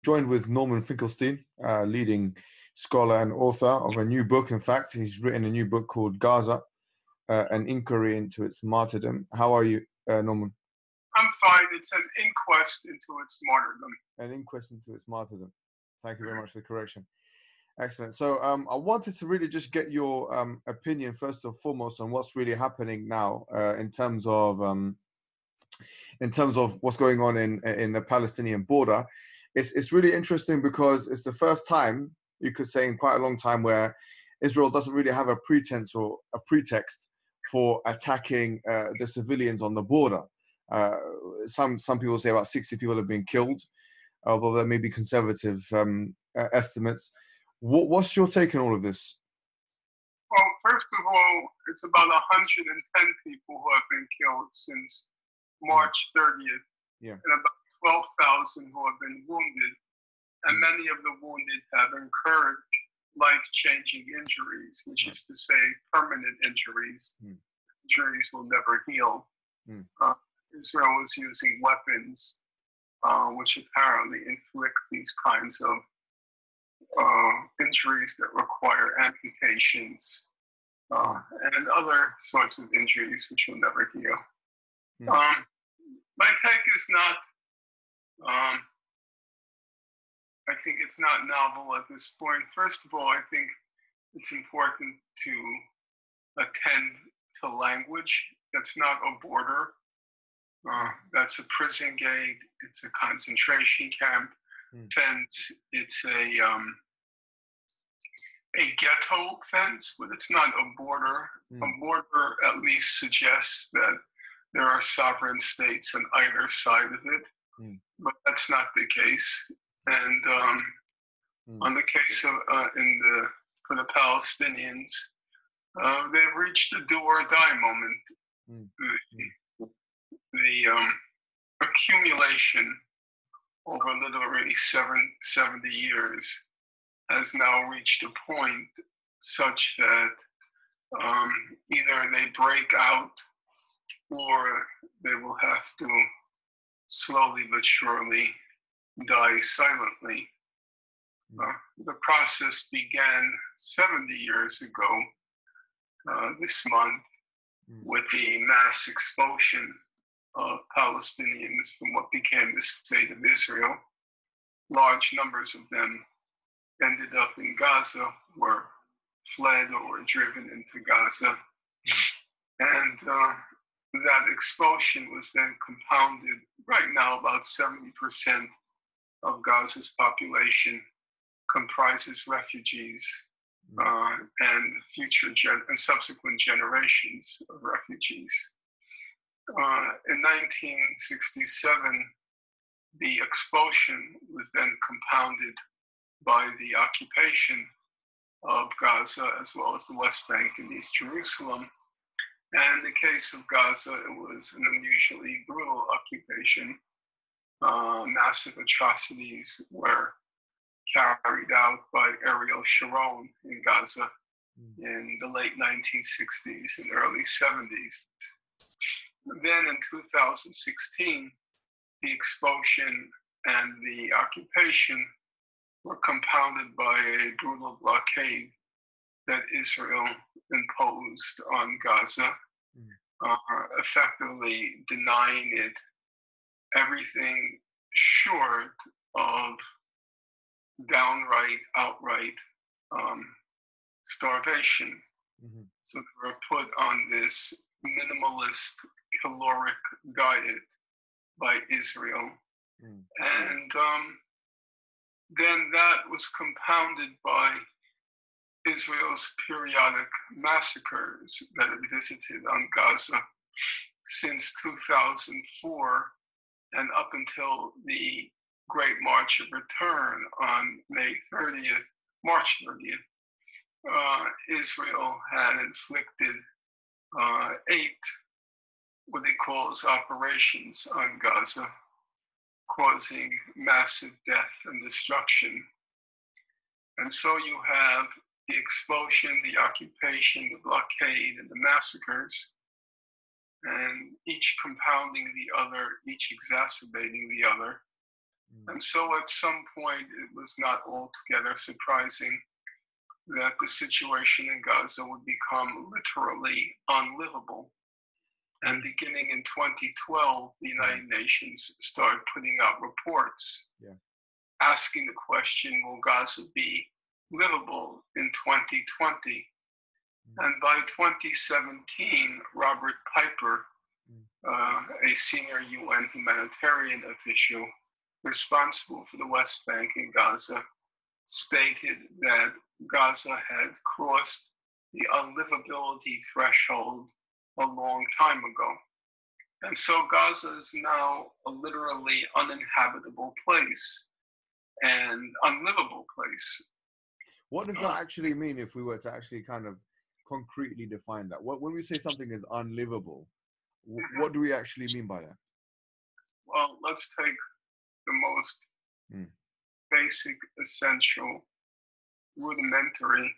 joined with Norman Finkelstein, leading scholar and author of a new book. In fact, he's written a new book called Gaza, an inquiry into its martyrdom. How are you, Norman? I'm fine. It's an inquest into its martyrdom. An inquest into its martyrdom. Thank you very much for the correction. Excellent. So I wanted to really just get your opinion first and foremost on what's really happening now in terms of what's going on in the Palestinian border. It's really interesting because it's the first time, you could say, in quite a long time where Israel doesn't really have a pretense or a pretext for attacking the civilians on the border. Some people say about 60 people have been killed, although there may be conservative estimates. What's your take on all of this? Well, first of all, it's about 110 people who have been killed since March 30th, and about 12,000 who have been wounded, and many of the wounded have incurred life-changing injuries, which is to say permanent injuries. Injuries will never heal. Israel is using weapons which apparently inflict these kinds of injuries that require amputations and other sorts of injuries which will never heal. My take is not, I think it's not novel at this point. First of all, I think it's important to attend to language. That's not a border. That's a prison gate. It's a concentration camp. Fence. It's a ghetto fence, but it's not a border. A border at least suggests that there are sovereign states on either side of it, but that's not the case. And on the case of for the Palestinians, they've reached a do or die moment. The accumulation over literally 70 years has now reached a point such that either they break out or they will have to slowly but surely die silently. The process began 70 years ago this month with the mass expulsion of Palestinians from what became the State of Israel. Large numbers of them ended up in Gaza, were fled or were driven into Gaza. And that expulsion was then compounded. Right now, about 70% of Gaza's population comprises refugees and future and subsequent generations of refugees. In 1967, the expulsion was then compounded by the occupation of Gaza as well as the West Bank and East Jerusalem. And in the case of Gaza, it was an unusually brutal occupation. Massive atrocities were carried out by Ariel Sharon in Gaza in the late 1960s and early 70s. Then in 2016, the expulsion and the occupation were compounded by a brutal blockade that Israel imposed on Gaza, effectively denying it everything short of downright, outright starvation. So they were put on this minimalist caloric diet by Israel. And then that was compounded by Israel's periodic massacres that it visited on Gaza since 2004 and up until the Great March of Return on March 30th. Israel had inflicted 8 what it calls operations on Gaza, causing massive death and destruction. And so you have the expulsion, the occupation, the blockade, and the massacres, and each compounding the other, each exacerbating the other. And so at some point, it was not altogether surprising that the situation in Gaza would become literally unlivable. And beginning in 2012, the United Nations started putting out reports asking the question, will Gaza be livable in 2020? And by 2017, Robert Piper, a senior UN humanitarian official responsible for the West Bank and Gaza, stated that Gaza had crossed the unlivability threshold a long time ago. And so Gaza is now a literally uninhabitable place and unlivable place. What does that actually mean if we were to actually kind of concretely define that? When we say something is unlivable, what do we actually mean by that? Well, let's take the most basic, essential, rudimentary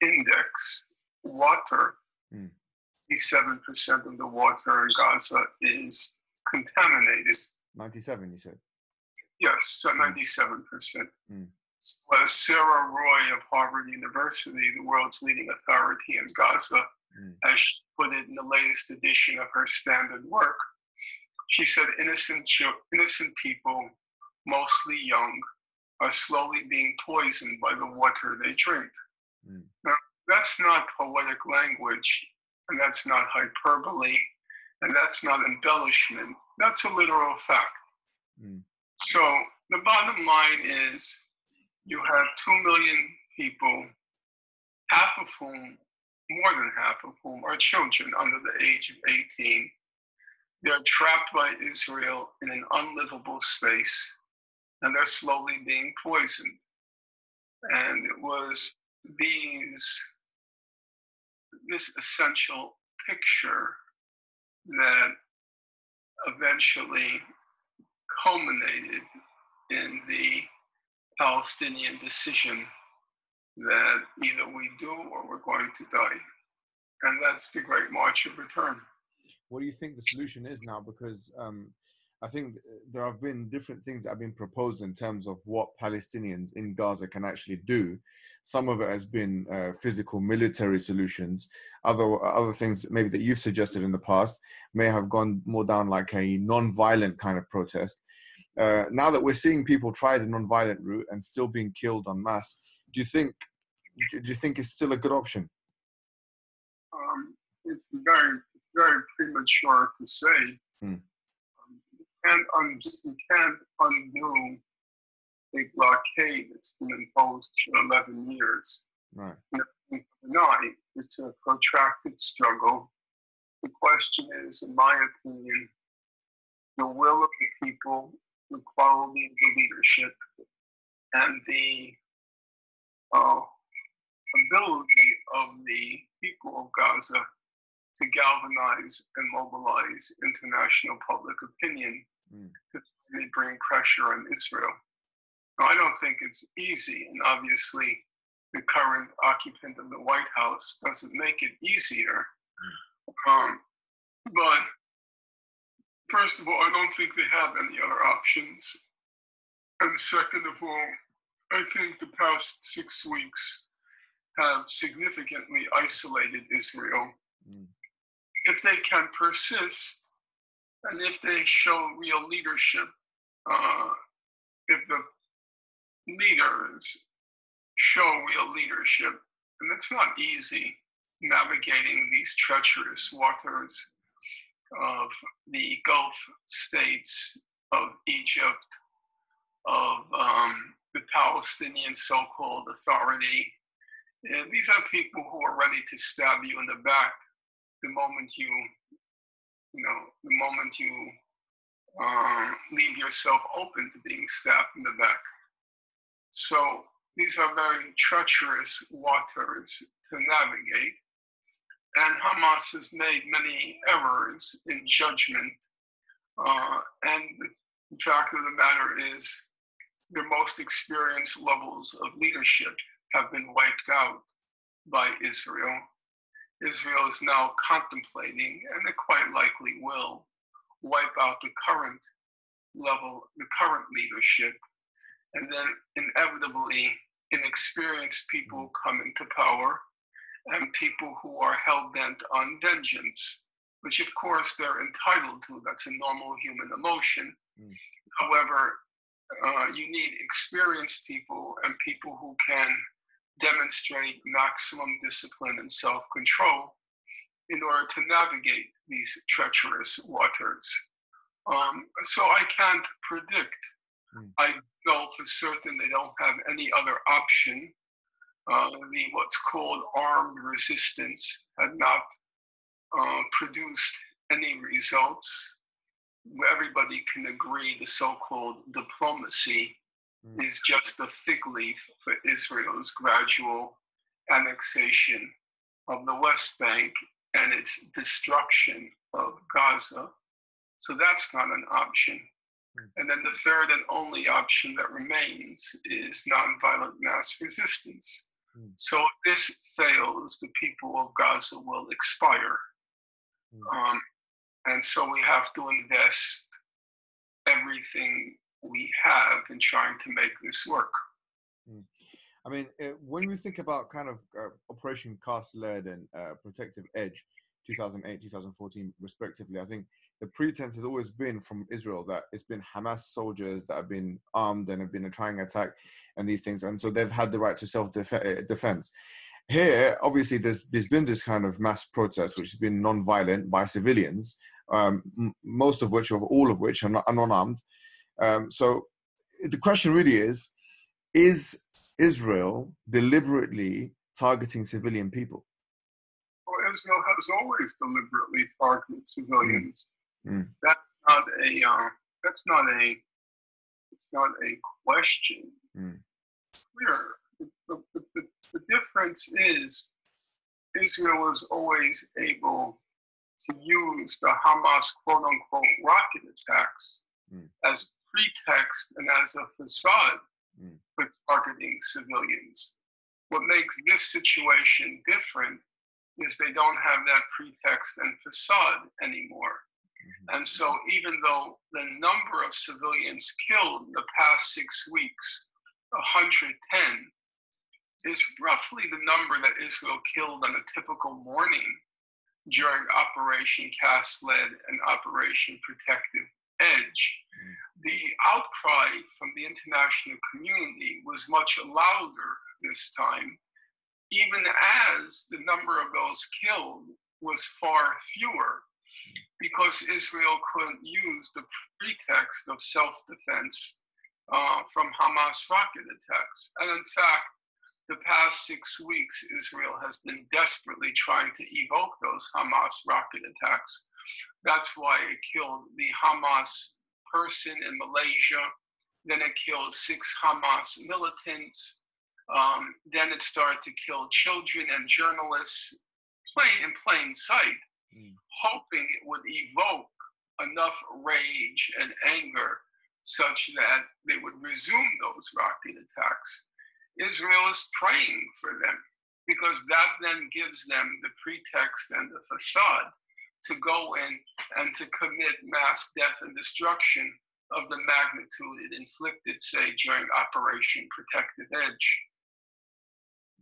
index. Water. 87% of the water in Gaza is contaminated. 97, you said? Yes, so 97%. So as Sarah Roy of Harvard University, the world's leading authority in Gaza, as she put it in the latest edition of her standard work, she said innocent people, mostly young, are slowly being poisoned by the water they drink. Now, that's not poetic language, and that's not hyperbole, and that's not embellishment. That's a literal fact. So the bottom line is you have 2 million people, half of whom, more than half of whom, are children under the age of 18. They're trapped by Israel in an unlivable space, and they're slowly being poisoned. And it was this essential picture that eventually culminated in the Palestinian decision that either we do or we're going to die. And that's the Great March of Return. What do you think the solution is now? Because I think there have been different things that have been proposed in terms of what Palestinians in Gaza can actually do. Some of it has been physical military solutions. Other things maybe that you've suggested in the past may have gone more down like a non-violent kind of protest. Now that we're seeing people try the non-violent route and still being killed en masse, do you think it's still a good option? It's very premature to say. You can't undo a blockade that's been imposed for 11 years. Right. It's a protracted struggle. The question is, in my opinion, the will of the people, the quality of the leadership, and the ability of the people of Gaza to galvanize and mobilize international public opinion to really bring pressure on Israel. Now, I don't think it's easy, and obviously the current occupant of the White House doesn't make it easier. But first of all, I don't think they have any other options. And second of all, I think the past 6 weeks have significantly isolated Israel. If they can persist, and if they show real leadership, if the leaders show real leadership, and it's not easy navigating these treacherous waters of the Gulf states, of Egypt, of the Palestinian so-called authority. And these are people who are ready to stab you in the back the moment you leave yourself open to being stabbed in the back. So these are very treacherous waters to navigate. And Hamas has made many errors in judgment. And the fact of the matter is their most experienced levels of leadership have been wiped out by Israel. Israel is now contemplating, and it quite likely will, wipe out the current level, the current leadership, and then inevitably inexperienced people come into power, and people who are hell-bent on vengeance, which of course they're entitled to. That's a normal human emotion. However, you need experienced people and people who can demonstrate maximum discipline and self-control in order to navigate these treacherous waters. So I can't predict. I know for certain they don't have any other option. The what's called armed resistance had not produced any results. Everybody can agree the so-called diplomacy is just a fig leaf for Israel's gradual annexation of the West Bank and its destruction of Gaza. So that's not an option. And then the third and only option that remains is nonviolent mass resistance. So if this fails, the people of Gaza will expire. And so we have to invest everything we have in trying to make this work. I mean, when we think about kind of Operation Cast Lead and Protective Edge, 2008, 2014, respectively, I think the pretense has always been from Israel that it's been Hamas soldiers that have been armed and have been trying to attack and these things. And so they've had the right to self-defense. Here, obviously, there's been this kind of mass protest, which has been non-violent by civilians, most of which, or all of which, are non-armed. So the question really is Israel deliberately targeting civilian people? Well, Israel has always deliberately targeted civilians. That's not a question. Clear. The difference is Israel was always able to use the Hamas quote-unquote rocket attacks as pretext and as a facade for targeting civilians. What makes this situation different is they don't have that pretext and facade anymore. And so even though the number of civilians killed in the past 6 weeks, 110, is roughly the number that Israel killed on a typical morning during Operation Cast Lead and Operation Protective Edge. The outcry from the international community was much louder this time, even as the number of those killed was far fewer, because Israel couldn't use the pretext of self-defense from Hamas rocket attacks. And in fact, the past 6 weeks, Israel has been desperately trying to evoke those Hamas rocket attacks. That's why it killed the Hamas person in Malaysia. Then it killed 6 Hamas militants. Then it started to kill children and journalists in plain sight, hoping it would evoke enough rage and anger such that they would resume those rocket attacks. Israel is praying for them because that then gives them the pretext and the facade to go in and to commit mass death and destruction of the magnitude it inflicted, say, during Operation Protective Edge.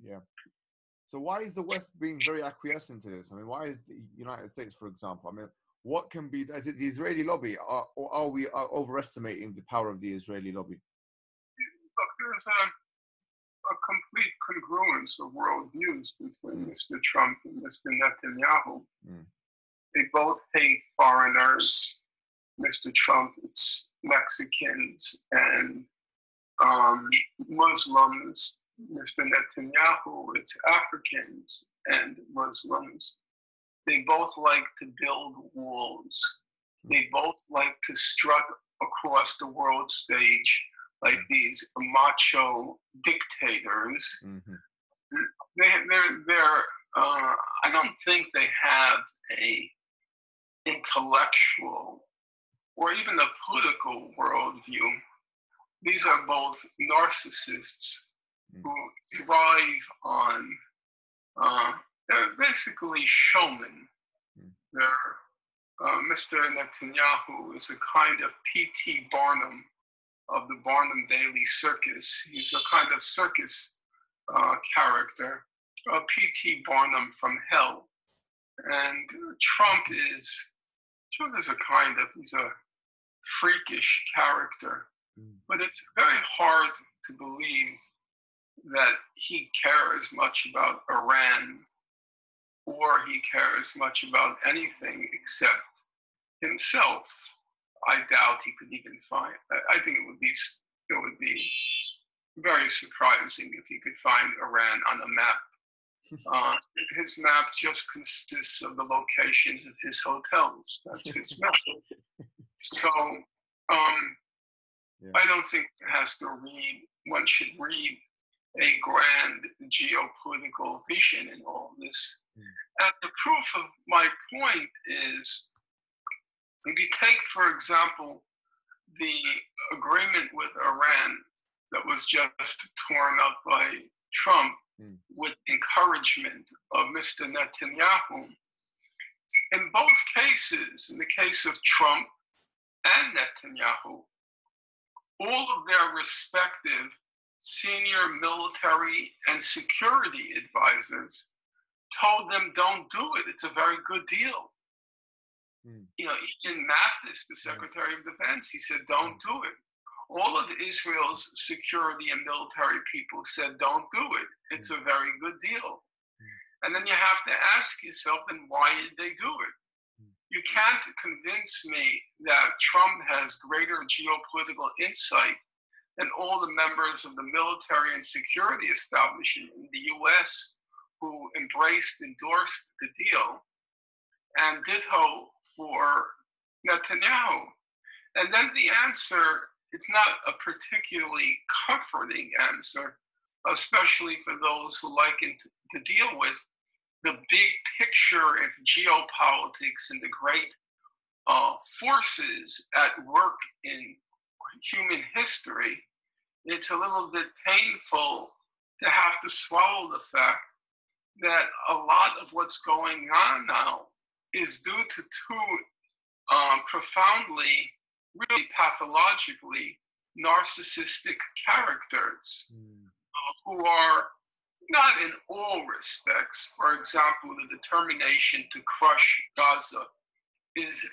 Yeah. So why is the West being very acquiescent to this? I mean, why is the United States, for example? I mean, what can be, is it the Israeli lobby, or are we overestimating the power of the Israeli lobby? Look, there's a complete congruence of worldviews between Mr. Trump and Mr. Netanyahu. They both hate foreigners. Mr. Trump, it's Mexicans and Muslims. Mr. Netanyahu, it's Africans and Muslims. They both like to build walls. They both like to strut across the world stage like these macho dictators. I don't think they have a intellectual or even a political worldview. These are both narcissists who thrive on, they're basically showmen. They're Mr. Netanyahu is a kind of P.T. Barnum of the Barnum Daily Circus. He's a kind of circus character, a P.T. Barnum from hell. And Trump is he's a freakish character. But it's very hard to believe that he cares much about Iran or he cares much about anything except himself. I doubt he could even find. I think it would be very surprising if he could find Iran on a map. His map just consists of the locations of his hotels. That's his map. So I don't think one should read a grand geopolitical vision in all this. And the proof of my point is, if you take, for example, the agreement with Iran that was just torn up by Trump with encouragement of Mr. Netanyahu, in both cases, in the case of Trump and Netanyahu, all of their respective senior military and security advisors told them, don't do it. It's a very good deal. You know, Ian Mathis, the Secretary of Defense, he said, don't do it. All of Israel's security and military people said, don't do it. It's a very good deal. And then you have to ask yourself, then why did they do it? You can't convince me that Trump has greater geopolitical insight than all the members of the military and security establishment in the US who endorsed the deal, and ditto for Netanyahu. And then the answer, it's not a particularly comforting answer, especially for those who like to deal with the big picture of geopolitics and the great forces at work in human history. It's a little bit painful to have to swallow the fact that a lot of what's going on now is due to two profoundly, really pathologically narcissistic characters who are not in all respects. For example, the determination to crush Gaza is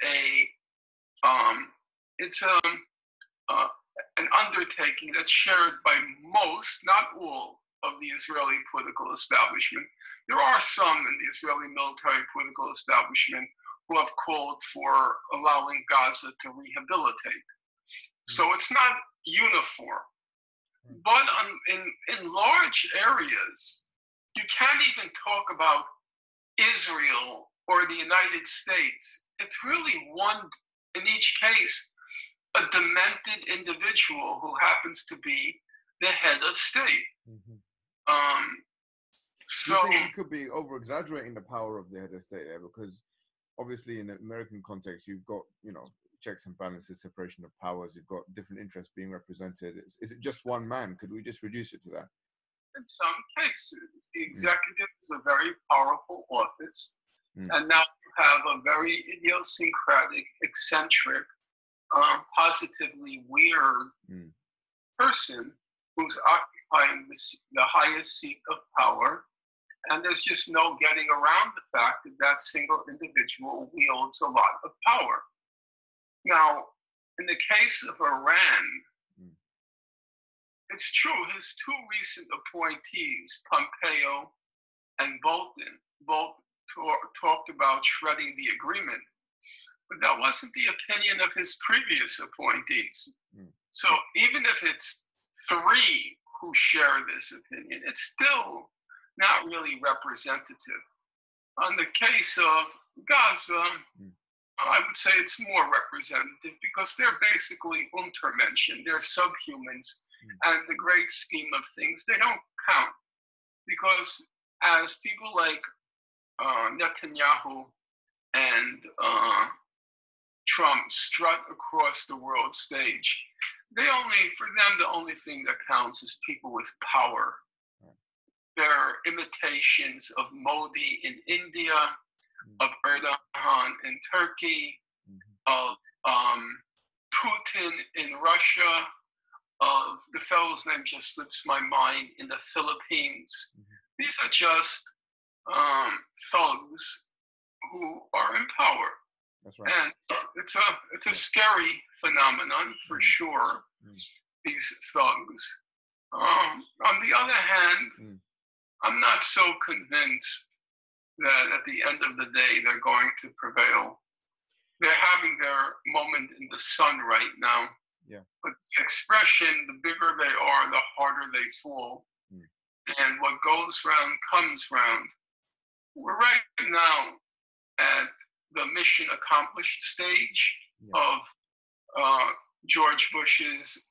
an undertaking that's shared by most, not all, of the Israeli political establishment. There are some in the Israeli military political establishment who have called for allowing Gaza to rehabilitate. So it's not uniform. But in large areas, you can't even talk about Israel or the United States. It's really one, in each case, a demented individual who happens to be the head of state. So you think you could be over-exaggerating the power of the head of state there? Because obviously in the American context, you've got, you know, checks and balances, separation of powers, you've got different interests being represented. Is it just one man? Could we just reduce it to that? In some cases, the executive is a very powerful office, and now you have a very idiosyncratic, eccentric, positively weird person who's occupying the highest seat of power, and there's just no getting around the fact that that single individual wields a lot of power. Now, in the case of Iran, it's true, his two recent appointees, Pompeo and Bolton, both talked about shredding the agreement. But that wasn't the opinion of his previous appointees. So even if it's three who share this opinion, it's still not really representative. On the case of Gaza, I would say it's more representative because they're basically Untermenschen, they're subhumans, and the great scheme of things, they don't count. Because as people like Netanyahu and Trump strut across the world stage, for them, the only thing that counts is people with power. They're imitations of Modi in India, of Erdogan in Turkey, of Putin in Russia, of the fellow's name just slips my mind, in the Philippines. These are just thugs who are in power. That's right. And it's a scary phenomenon for sure, these thugs. On the other hand, I'm not so convinced that at the end of the day they're going to prevail. They're having their moment in the sun right now. Yeah. But the expression, the bigger they are, the harder they fall. And what goes round comes round. We're right now at the mission accomplished stage of George Bush's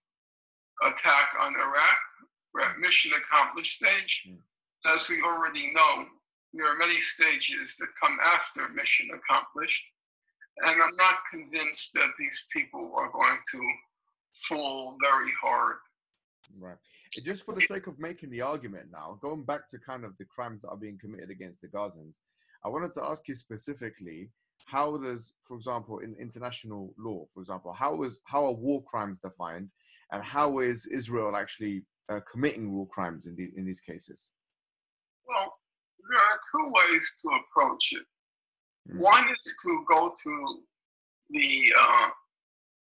attack on Iraq. We're at mission accomplished stage. As we already know, there are many stages that come after mission accomplished. And I'm not convinced that these people are going to fall very hard. Right. Just for the sake of making the argument now, going back to kind of the crimes that are being committed against the Gazans, I wanted to ask you specifically, how does, for example, in international law, for example, how are war crimes defined, and how is Israel actually committing war crimes in these cases? Well, there are two ways to approach it. One is to go through the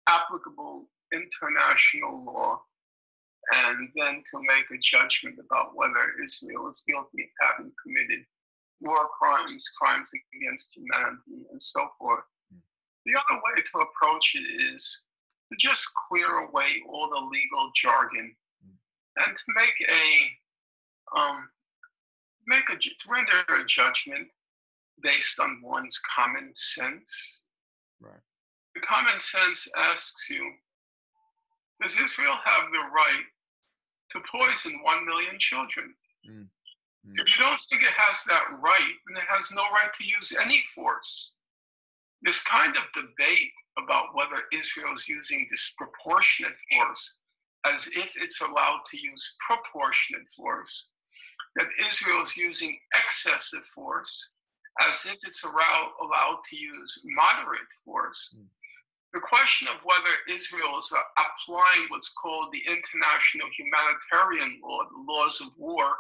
applicable international law and then to make a judgment about whether Israel is guilty of having committed war crimes, crimes against humanity, and so forth. The other way to approach it is to just clear away all the legal jargon and to to render a judgment based on one's common sense. Right. The common sense asks you, does Israel have the right to poison 1 million children? If you don't think it has that right, then it has no right to use any force. This kind of debate about whether Israel is using disproportionate force, as if it's allowed to use proportionate force, that Israel is using excessive force, as if it's allowed to use moderate force. The question of whether Israel is applying what's called the international humanitarian law, the laws of war,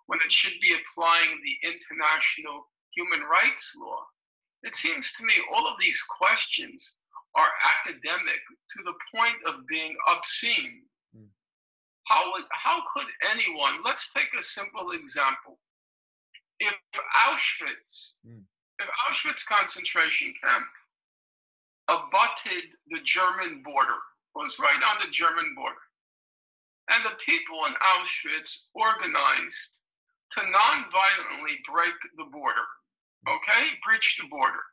when it should be applying the international human rights law. It seems to me all of these questions are academic to the point of being obscene. How could anyone, let's take a simple example. If Auschwitz concentration camp abutted the German border, was right on the German border, and the people in Auschwitz organized to non-violently break the border, breach the border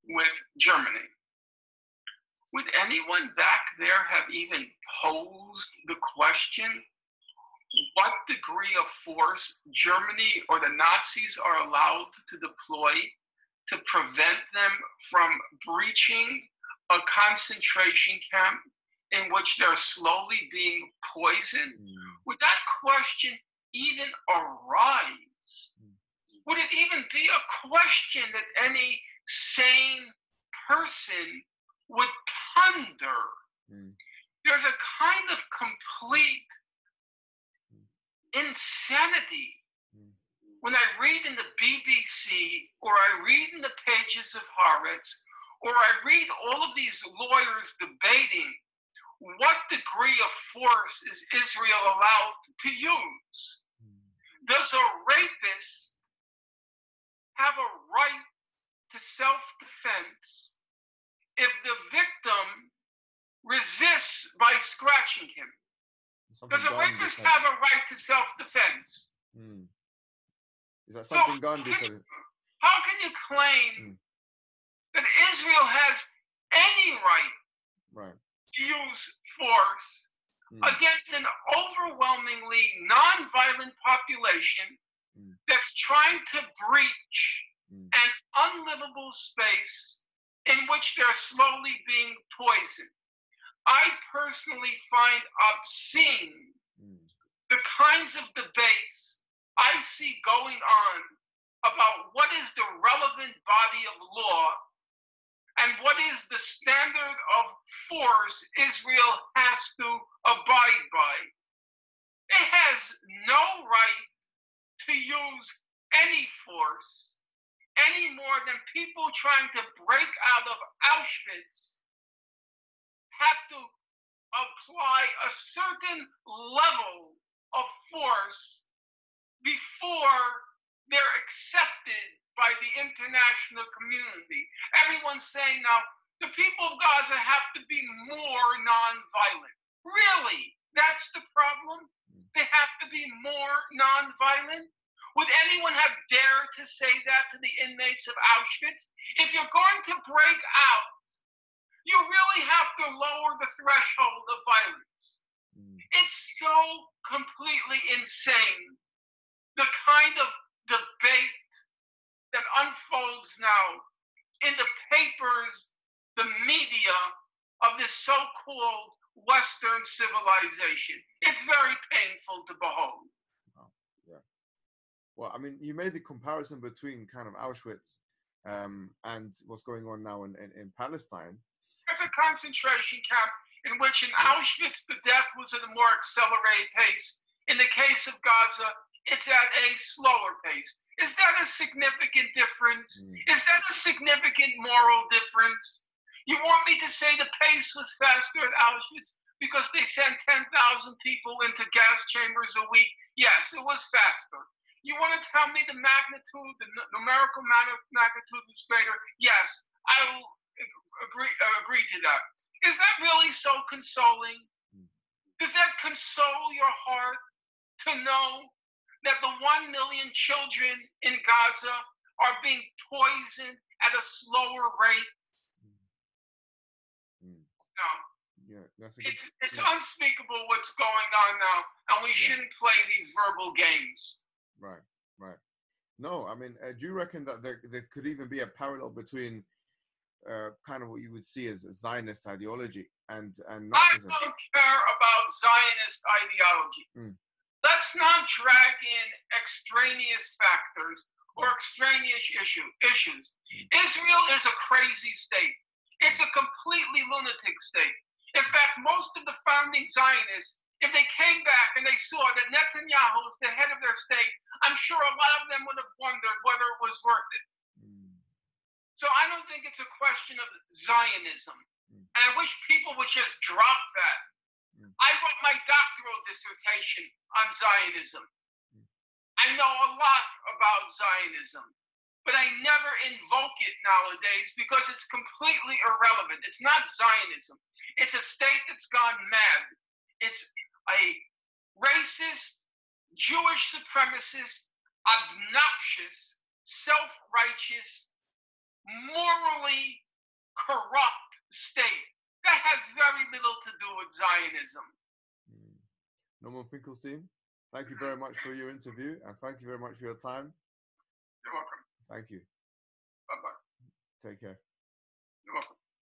with Germany. Would anyone back there have even posed the question what degree of force Germany or the Nazis are allowed to deploy to prevent them from breaching a concentration camp in which they're slowly being poisoned? Would that question even arise? Would it even be a question that any sane person would ponder? There's a kind of complete insanity when I read in the BBC, or I read in the pages of Haaretz, or I read all of these lawyers debating what degree of force is Israel allowed to use. Does a rapist have a right to self-defense if the victim resists by scratching him? Does a rapist have a right to self-defense? Is that something Gandhi said? How can you claim that Israel has any right to use force against an overwhelmingly non-violent population that's trying to breach an unlivable space in which they're slowly being poisoned? I personally find obscene the kinds of debates I see going on about what is the relevant body of law and what is the standard of force Israel has to abide by. It has no right to use any force any more than people trying to break out of Auschwitz have to apply a certain level of force before they're accepted by the international community. Everyone's saying now, the people of Gaza have to be more nonviolent. Really? That's the problem? They have to be more nonviolent? Would anyone have dared to say that to the inmates of Auschwitz? If you're going to break out, you really have to lower the threshold of violence. It's so completely insane, the kind of debate that unfolds now in the papers, the media of this so-called Western civilization. It's very painful to behold. Oh, yeah. Well, I mean, you made the comparison between kind of Auschwitz and what's going on now in Palestine. It's a concentration camp in which in Auschwitz the death was at a more accelerated pace. In the case of Gaza, it's at a slower pace. Is that a significant difference? Is that a significant moral difference? You want me to say the pace was faster at Auschwitz because they sent 10,000 people into gas chambers a week? Yes, it was faster. You want to tell me the magnitude, the numerical magnitude was greater? Yes, I will agree to that. Is that really so consoling? Does that console your heart to know that the 1 million children in Gaza are being poisoned at a slower rate? No. Yeah, it's unspeakable what's going on now, and we shouldn't play these verbal games. Right. No, I mean, do you reckon that there could even be a parallel between kind of what you would see as a Zionist ideology and Nazism? I don't care about Zionist ideology. Let's not drag in extraneous factors or extraneous issues. Israel is a crazy state. It's a completely lunatic state. In fact, most of the founding Zionists, if they came back and they saw that Netanyahu was the head of their state, I'm sure a lot of them would have wondered whether it was worth it. So I don't think it's a question of Zionism. And I wish people would just drop that. I wrote my doctoral dissertation on Zionism. I know a lot about Zionism, but I never invoke it nowadays because it's completely irrelevant. It's not Zionism. It's a state that's gone mad. It's a racist, Jewish supremacist, obnoxious, self-righteous, morally corrupt state that has very little to do with Zionism. Norman Finkelstein, thank you very much for your interview, and thank you very much for your time. You're welcome. Thank you. Bye-bye. Take care. You're welcome.